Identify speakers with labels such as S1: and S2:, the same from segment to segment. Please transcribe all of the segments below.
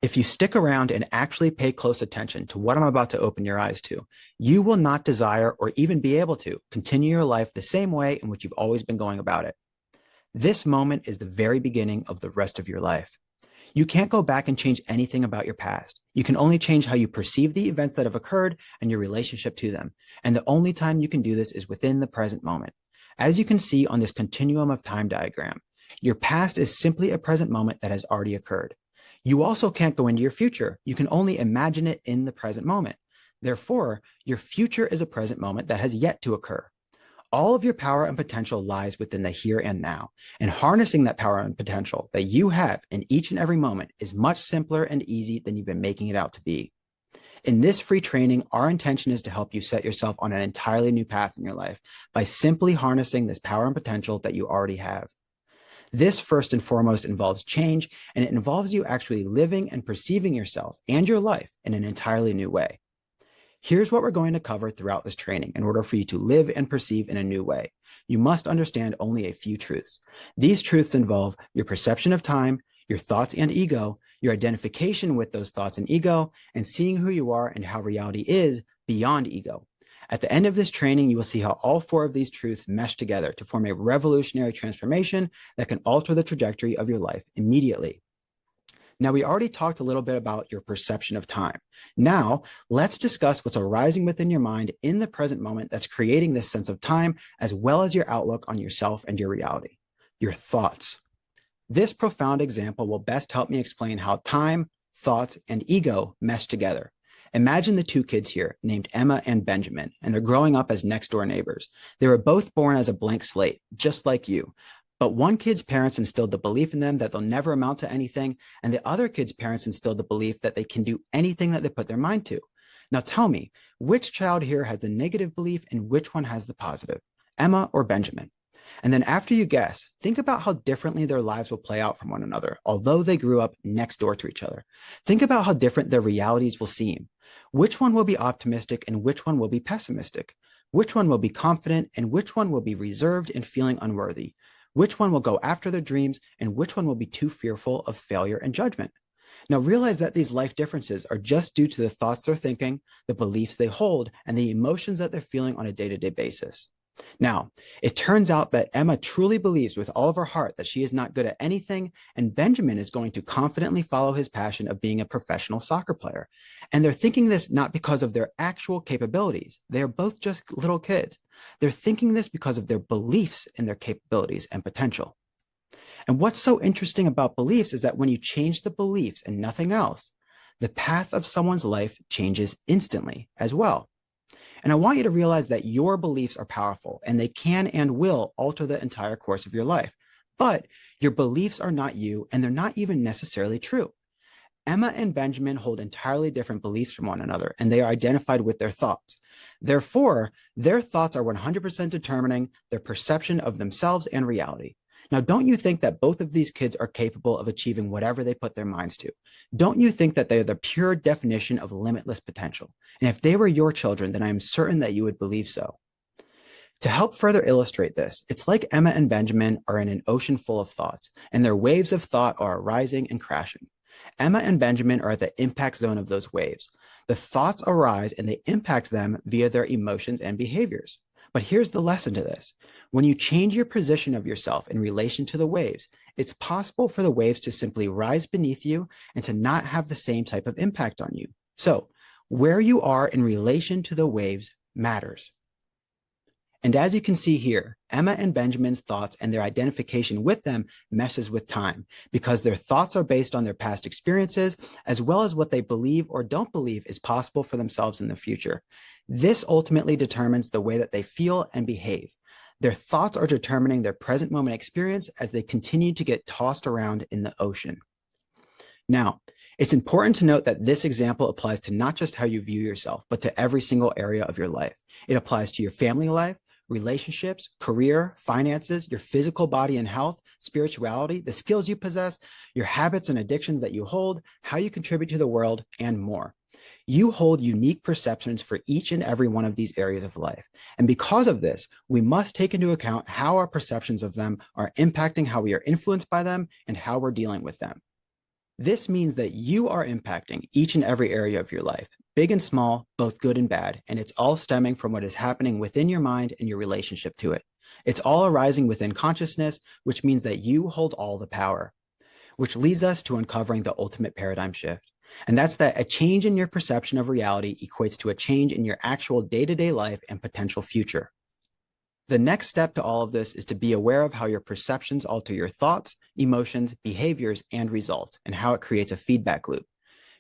S1: If you stick around and actually pay close attention to what I'm about to open your eyes to, you will not desire or even be able to continue your life the same way in which you've always been going about it. This moment is the very beginning of the rest of your life. You can't go back and change anything about your past. You can only change how you perceive the events that have occurred and your relationship to them. And the only time you can do this is within the present moment. As you can see on this continuum of time diagram, your past is simply a present moment that has already occurred. You also can't go into your future. You can only imagine it in the present moment. Therefore, your future is a present moment that has yet to occur. All of your power and potential lies within the here and now, and harnessing that power and potential that you have in each and every moment is much simpler and easy than you've been making it out to be. In this free training, our intention is to help you set yourself on an entirely new path in your life by simply harnessing this power and potential that you already have. This first and foremost involves change, and it involves you actually living and perceiving yourself and your life in an entirely new way. Here's what we're going to cover throughout this training in order for you to live and perceive in a new way. You must understand only a few truths. These truths involve your perception of time, your thoughts and ego, your identification with those thoughts and ego, and seeing who you are and how reality is beyond ego. At the end of this training, you will see how all four of these truths mesh together to form a revolutionary transformation that can alter the trajectory of your life immediately. Now, we already talked a little bit about your perception of time. Now, let's discuss what's arising within your mind in the present moment that's creating this sense of time, as well as your outlook on yourself and your reality, your thoughts. This profound example will best help me explain how time, thoughts, and ego mesh together. Imagine the two kids here named Emma and Benjamin, and they're growing up as next door neighbors. They were both born as a blank slate, just like you. But one kid's parents instilled the belief in them that they'll never amount to anything, and the other kid's parents instilled the belief that they can do anything that they put their mind to. Now tell me, which child here has the negative belief and which one has the positive? Emma or Benjamin? And then after you guess, think about how differently their lives will play out from one another, although they grew up next door to each other. Think about how different their realities will seem. Which one will be optimistic and which one will be pessimistic? Which one will be confident and which one will be reserved and feeling unworthy? Which one will go after their dreams and which one will be too fearful of failure and judgment? Now realize that these life differences are just due to the thoughts they're thinking, the beliefs they hold, and the emotions that they're feeling on a day-to-day basis. Now, it turns out that Emma truly believes with all of her heart that she is not good at anything, and Benjamin is going to confidently follow his passion of being a professional soccer player. And they're thinking this not because of their actual capabilities. They are both just little kids. They're thinking this because of their beliefs in their capabilities and potential. And what's so interesting about beliefs is that when you change the beliefs and nothing else, the path of someone's life changes instantly as well. And I want you to realize that your beliefs are powerful and they can and will alter the entire course of your life. But your beliefs are not you, and they're not even necessarily true. Emma and Benjamin hold entirely different beliefs from one another, and they are identified with their thoughts. Therefore, their thoughts are 100% determining their perception of themselves and reality. Now, don't you think that both of these kids are capable of achieving whatever they put their minds to? Don't you think that they're the pure definition of limitless potential? And if they were your children, then I am certain that you would believe so. To help further illustrate this, it's like Emma and Benjamin are in an ocean full of thoughts, and their waves of thought are rising and crashing. Emma and Benjamin are at the impact zone of those waves. The thoughts arise and they impact them via their emotions and behaviors. But here's the lesson to this. When you change your position of yourself in relation to the waves, it's possible for the waves to simply rise beneath you and to not have the same type of impact on you. So, where you are in relation to the waves matters. And as you can see here, Emma and Benjamin's thoughts and their identification with them meshes with time because their thoughts are based on their past experiences, as well as what they believe or don't believe is possible for themselves in the future. This ultimately determines the way that they feel and behave. Their thoughts are determining their present moment experience as they continue to get tossed around in the ocean. Now, it's important to note that this example applies to not just how you view yourself, but to every single area of your life. It applies to your family life, relationships, career, finances, your physical body and health, spirituality, the skills you possess, your habits and addictions that you hold, how you contribute to the world, and more. You hold unique perceptions for each and every one of these areas of life. And because of this, we must take into account how our perceptions of them are impacting how we are influenced by them and how we're dealing with them. This means that you are impacting each and every area of your life, big and small, both good and bad, and it's all stemming from what is happening within your mind and your relationship to it. It's all arising within consciousness, which means that you hold all the power, which leads us to uncovering the ultimate paradigm shift. And that's that a change in your perception of reality equates to a change in your actual day-to-day life and potential future. The next step to all of this is to be aware of how your perceptions alter your thoughts, emotions, behaviors, and results, and how it creates a feedback loop.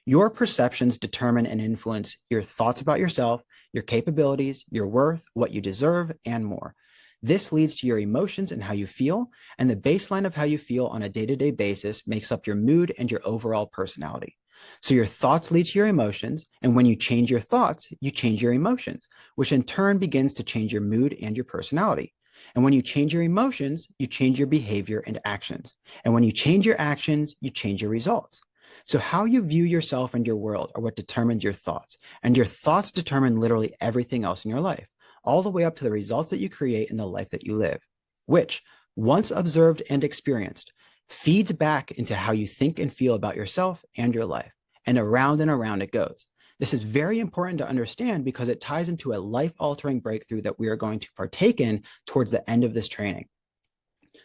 S1: Your perceptions determine and influence your thoughts about yourself, your capabilities, your worth, what you deserve, and more. This leads to your emotions and how you feel, and the baseline of how you feel on a day-to-day basis makes up your mood and your overall personality. So your thoughts lead to your emotions, and when you change your thoughts, you change your emotions, which in turn begins to change your mood and your personality. And when you change your emotions, you change your behavior and actions. And when you change your actions, you change your results. So how you view yourself and your world are what determines your thoughts, and your thoughts determine literally everything else in your life, all the way up to the results that you create in the life that you live, which, once observed and experienced, feeds back into how you think and feel about yourself and your life, and around it goes. This is very important to understand because it ties into a life-altering breakthrough that we are going to partake in towards the end of this training.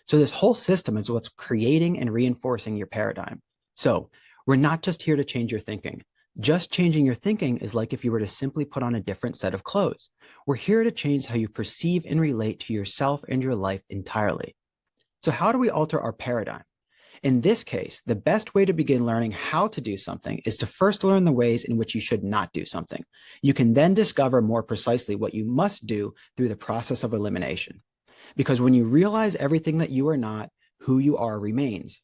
S1: So this whole system is what's creating and reinforcing your paradigm. So we're not just here to change your thinking. Just changing your thinking is like if you were to simply put on a different set of clothes. We're here to change how you perceive and relate to yourself and your life entirely. So how do we alter our paradigm? In this case, the best way to begin learning how to do something is to first learn the ways in which you should not do something. You can then discover more precisely what you must do through the process of elimination. Because when you realize everything that you are not, who you are remains.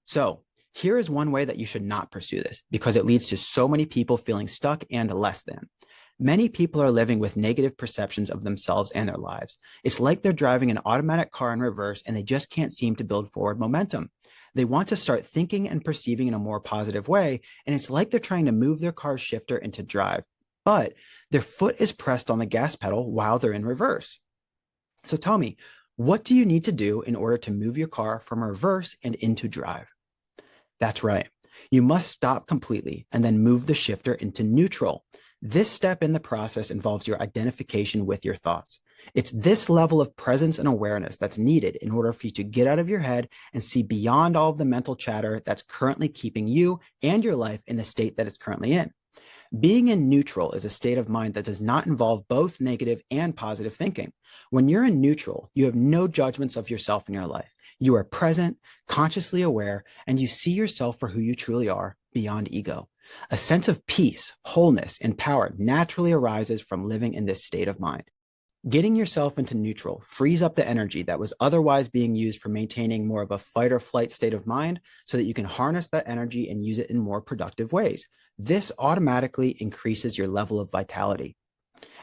S1: So here is one way that you should not pursue this because it leads to so many people feeling stuck and less than. Many people are living with negative perceptions of themselves and their lives. It's like they're driving an automatic car in reverse and they just can't seem to build forward momentum. They want to start thinking and perceiving in a more positive way, and it's like they're trying to move their car's shifter into drive, but their foot is pressed on the gas pedal while they're in reverse. So tell me, what do you need to do in order to move your car from reverse and into drive? That's right. You must stop completely and then move the shifter into neutral. This step in the process involves your identification with your thoughts. It's this level of presence and awareness that's needed in order for you to get out of your head and see beyond all of the mental chatter that's currently keeping you and your life in the state that it's currently in. Being in neutral is a state of mind that does not involve both negative and positive thinking. When you're in neutral, you have no judgments of yourself in your life. You are present, consciously aware, and you see yourself for who you truly are beyond ego. A sense of peace, wholeness, and power naturally arises from living in this state of mind. Getting yourself into neutral frees up the energy that was otherwise being used for maintaining more of a fight or flight state of mind so that you can harness that energy and use it in more productive ways. This automatically increases your level of vitality.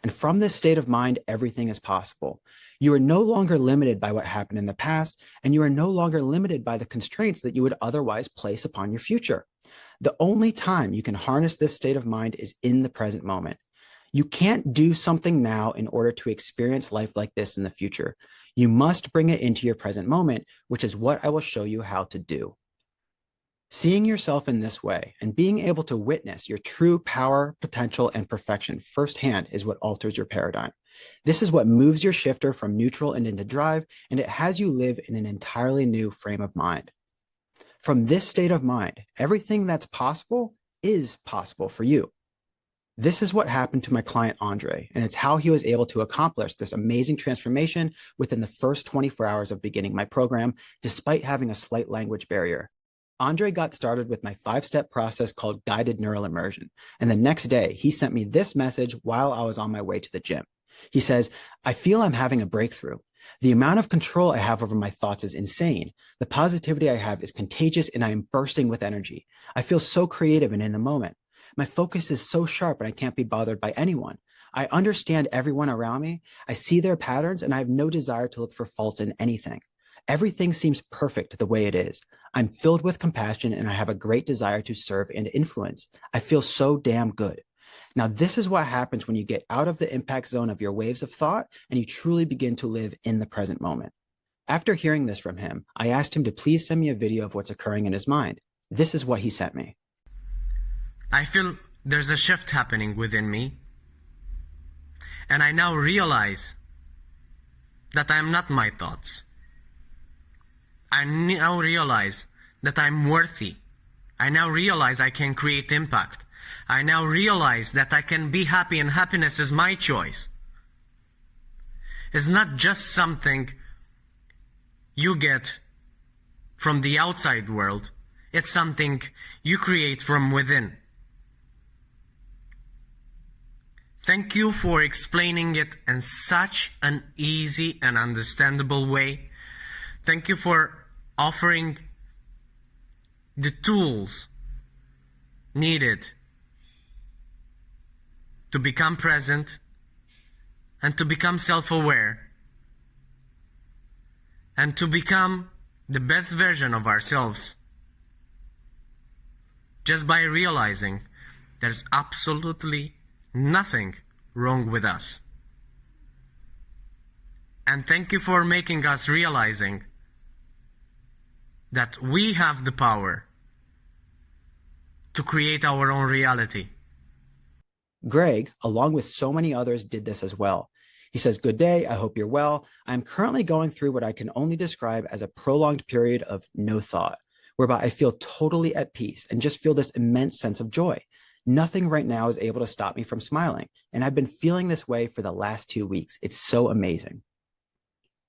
S1: And from this state of mind, everything is possible. You are no longer limited by what happened in the past, and you are no longer limited by the constraints that you would otherwise place upon your future. The only time you can harness this state of mind is in the present moment. You can't do something now in order to experience life like this in the future. You must bring it into your present moment, which is what I will show you how to do. Seeing yourself in this way and being able to witness your true power, potential, and perfection firsthand is what alters your paradigm. This is what moves your shifter from neutral and into drive, and it has you live in an entirely new frame of mind. From this state of mind, everything that's possible is possible for you. This is what happened to my client, Andre, and it's how he was able to accomplish this amazing transformation within the first 24 hours of beginning my program, despite having a slight language barrier. Andre got started with my 5-step process called guided neural immersion. And the next day, he sent me this message while I was on my way to the gym. He says, I feel I'm having a breakthrough. The amount of control I have over my thoughts is insane. The positivity I have is contagious and I am bursting with energy. I feel so creative and in the moment. My focus is so sharp and I can't be bothered by anyone. I understand everyone around me. I see their patterns and I have no desire to look for faults in anything. Everything seems perfect the way it is. I'm filled with compassion and I have a great desire to serve and influence. I feel so damn good. Now, this is what happens when you get out of the impact zone of your waves of thought and you truly begin to live in the present moment. After hearing this from him, I asked him to please send me a video of what's occurring in his mind. This is what he sent me.
S2: I feel there's a shift happening within me, and I now realize that I am not my thoughts. I now realize that I'm worthy. I now realize I can create impact. I now realize that I can be happy, and happiness is my choice. It's not just something you get from the outside world. It's something you create from within. Thank you for explaining it in such an easy and understandable way. Thank you for offering the tools needed to become present and to become self-aware and to become the best version of ourselves, just by realizing there's absolutely nothing wrong with us. And thank you for making us realizing that we have the power to create our own reality.
S1: Greg, along with so many others, did this as well. He says, "Good day, I hope you're well. I'm currently going through what I can only describe as a prolonged period of no thought, whereby I feel totally at peace and just feel this immense sense of joy. Nothing right now is able to stop me from smiling, and I've been feeling this way for the last 2 weeks. It's so amazing."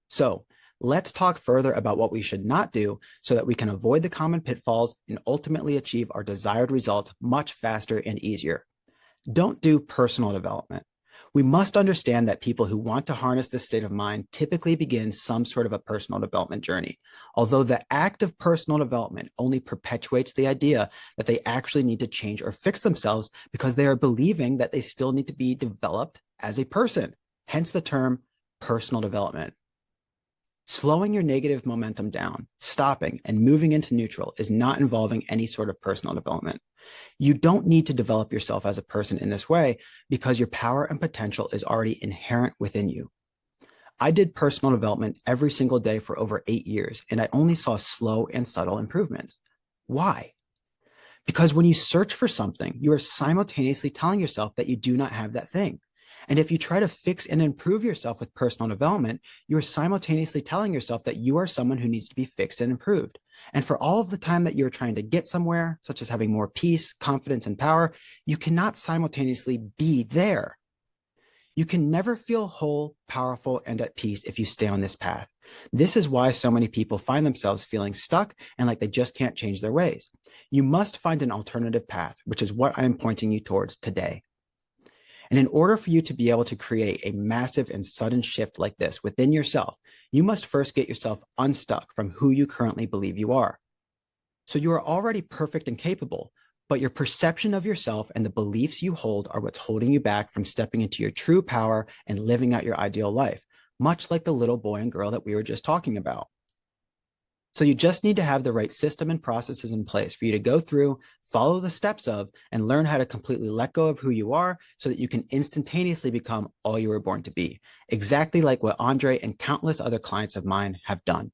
S1: So let's talk further about what we should not do so that we can avoid the common pitfalls and ultimately achieve our desired results much faster and easier. Don't do personal development. We must understand that people who want to harness this state of mind typically begin some sort of a personal development journey, although the act of personal development only perpetuates the idea that they actually need to change or fix themselves because they are believing that they still need to be developed as a person, hence the term personal development. Slowing your negative momentum down, stopping, and moving into neutral is not involving any sort of personal development. You don't need to develop yourself as a person in this way because your power and potential is already inherent within you. I did personal development every single day for over 8 years, and I only saw slow and subtle improvement. Why? Because when you search for something, you are simultaneously telling yourself that you do not have that thing. And if you try to fix and improve yourself with personal development, you are simultaneously telling yourself that you are someone who needs to be fixed and improved. And for all of the time that you're trying to get somewhere, such as having more peace, confidence, and power, you cannot simultaneously be there. You can never feel whole, powerful, and at peace if you stay on this path. This is why so many people find themselves feeling stuck and like they just can't change their ways. You must find an alternative path, which is what I am pointing you towards today. And in order for you to be able to create a massive and sudden shift like this within yourself, you must first get yourself unstuck from who you currently believe you are. So you are already perfect and capable, but your perception of yourself and the beliefs you hold are what's holding you back from stepping into your true power and living out your ideal life, much like the little boy and girl that we were just talking about. So you just need to have the right system and processes in place for you to go through, follow the steps of, and learn how to completely let go of who you are so that you can instantaneously become all you were born to be, exactly like what Andre and countless other clients of mine have done.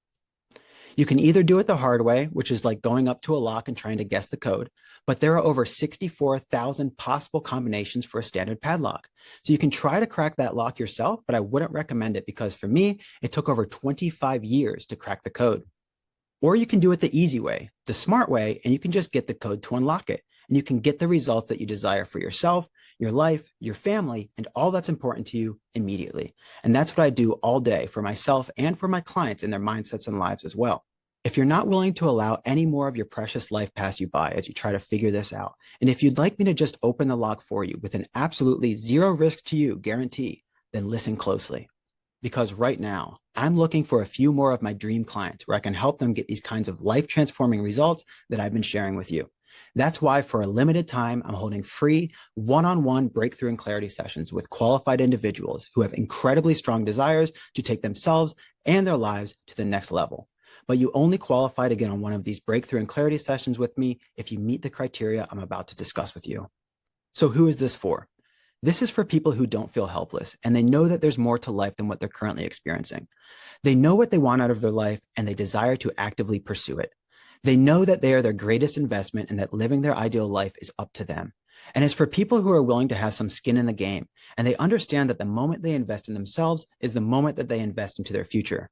S1: You can either do it the hard way, which is like going up to a lock and trying to guess the code, but there are over 64,000 possible combinations for a standard padlock. So you can try to crack that lock yourself, but I wouldn't recommend it because for me, it took over 25 years to crack the code. Or you can do it the easy way, the smart way, and you can just get the code to unlock it. And you can get the results that you desire for yourself, your life, your family, and all that's important to you immediately. And that's what I do all day for myself and for my clients in their mindsets and lives as well. If you're not willing to allow any more of your precious life pass you by as you try to figure this out, and if you'd like me to just open the lock for you with an absolutely zero risk to you guarantee, then listen closely. Because right now, I'm looking for a few more of my dream clients where I can help them get these kinds of life-transforming results that I've been sharing with you. That's why for a limited time, I'm holding free one-on-one breakthrough and clarity sessions with qualified individuals who have incredibly strong desires to take themselves and their lives to the next level. But you only qualify to get on one of these breakthrough and clarity sessions with me if you meet the criteria I'm about to discuss with you. So who is this for? This is for people who don't feel helpless and they know that there's more to life than what they're currently experiencing. They know what they want out of their life and they desire to actively pursue it. They know that they are their greatest investment and that living their ideal life is up to them. And it's for people who are willing to have some skin in the game, and they understand that the moment they invest in themselves is the moment that they invest into their future.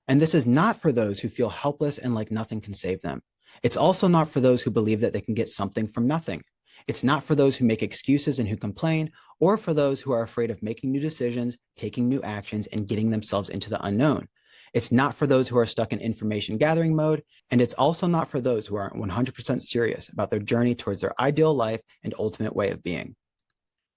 S1: And this is not for those who feel helpless and like nothing can save them. It's also not for those who believe that they can get something from nothing. It's not for those who make excuses and who complain, or for those who are afraid of making new decisions, taking new actions, and getting themselves into the unknown. It's not for those who are stuck in information gathering mode, and it's also not for those who aren't 100% serious about their journey towards their ideal life and ultimate way of being.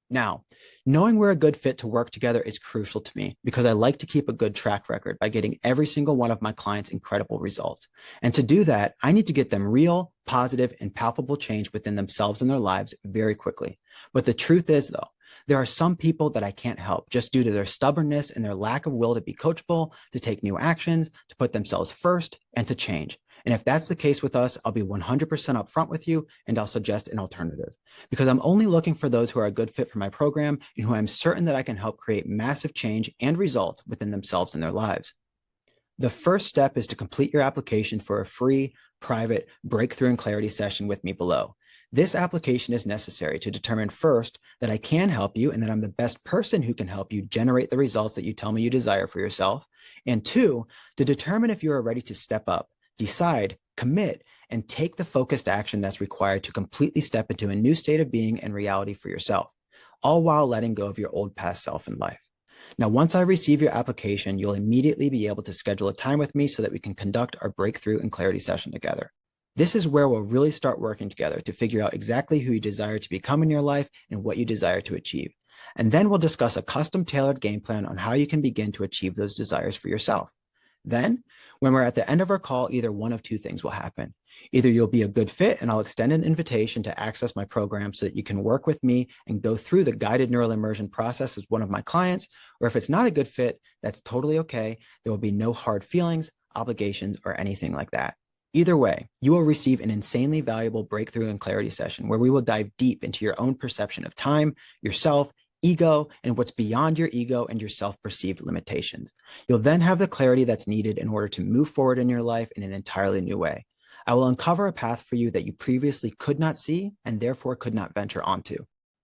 S1: Now, knowing we're a good fit to work together is crucial to me because I like to keep a good track record by getting every single one of my clients incredible results. And to do that, I need to get them real, positive, and palpable change within themselves and their lives very quickly. But the truth is, though, there are some people that I can't help just due to their stubbornness and their lack of will to be coachable, to take new actions, to put themselves first, and to change. And if that's the case with us, I'll be 100% upfront with you, and I'll suggest an alternative because I'm only looking for those who are a good fit for my program and who I'm certain that I can help create massive change and results within themselves and their lives. The first step is to complete your application for a free, private breakthrough and clarity session with me below. This application is necessary to determine first that I can help you and that I'm the best person who can help you generate the results that you tell me you desire for yourself. And two, to determine if you are ready to step up, decide, commit, and take the focused action that's required to completely step into a new state of being and reality for yourself, all while letting go of your old past self in life. Now, once I receive your application, you'll immediately be able to schedule a time with me so that we can conduct our breakthrough and clarity session together. This is where we'll really start working together to figure out exactly who you desire to become in your life and what you desire to achieve. And then we'll discuss a custom tailored game plan on how you can begin to achieve those desires for yourself. Then, when we're at the end of our call, either one of two things will happen. Either you'll be a good fit and I'll extend an invitation to access my program so that you can work with me and go through the guided neural immersion process as one of my clients, or if it's not a good fit, that's totally okay. There will be no hard feelings, obligations, or anything like that. Either way, you will receive an insanely valuable breakthrough and clarity session where we will dive deep into your own perception of time, yourself, ego, and what's beyond your ego and your self-perceived limitations. You'll then have the clarity that's needed in order to move forward in your life in an entirely new way. I will uncover a path for you that you previously could not see and therefore could not venture onto.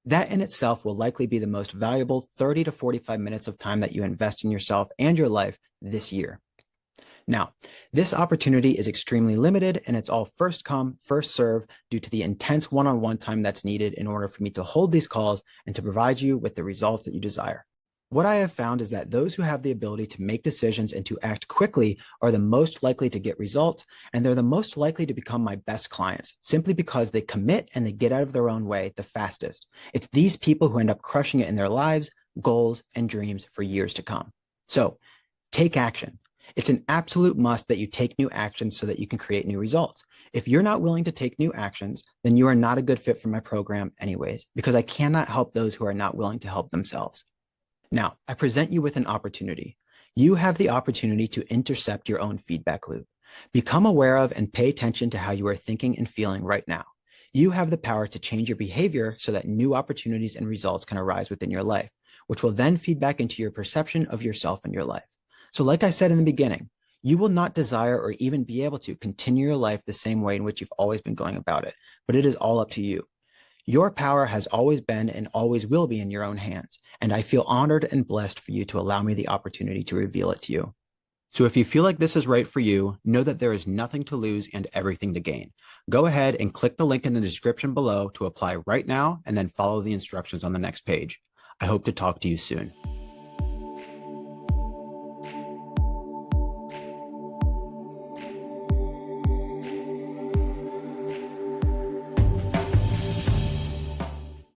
S1: That in itself will likely be the most valuable 30 to 45 minutes of time that you invest in yourself and your life this year. Now, this opportunity is extremely limited and it's all first come, first serve due to the intense one-on-one time that's needed in order for me to hold these calls and to provide you with the results that you desire. What I have found is that those who have the ability to make decisions and to act quickly are the most likely to get results, and they're the most likely to become my best clients simply because they commit and they get out of their own way the fastest. It's these people who end up crushing it in their lives, goals, and dreams for years to come. So take action. It's an absolute must that you take new actions so that you can create new results. If you're not willing to take new actions, then you are not a good fit for my program anyways, because I cannot help those who are not willing to help themselves. Now, I present you with an opportunity. You have the opportunity to intercept your own feedback loop. Become aware of and pay attention to how you are thinking and feeling right now. You have the power to change your behavior so that new opportunities and results can arise within your life, which will then feed back into your perception of yourself and your life. So like I said in the beginning, you will not desire or even be able to continue your life the same way in which you've always been going about it, but it is all up to you. Your power has always been and always will be in your own hands, and I feel honored and blessed for you to allow me the opportunity to reveal it to you. So if you feel like this is right for you, know that there is nothing to lose and everything to gain. Go ahead and click the link in the description below to apply right now and then follow the instructions on the next page. I hope to talk to you soon.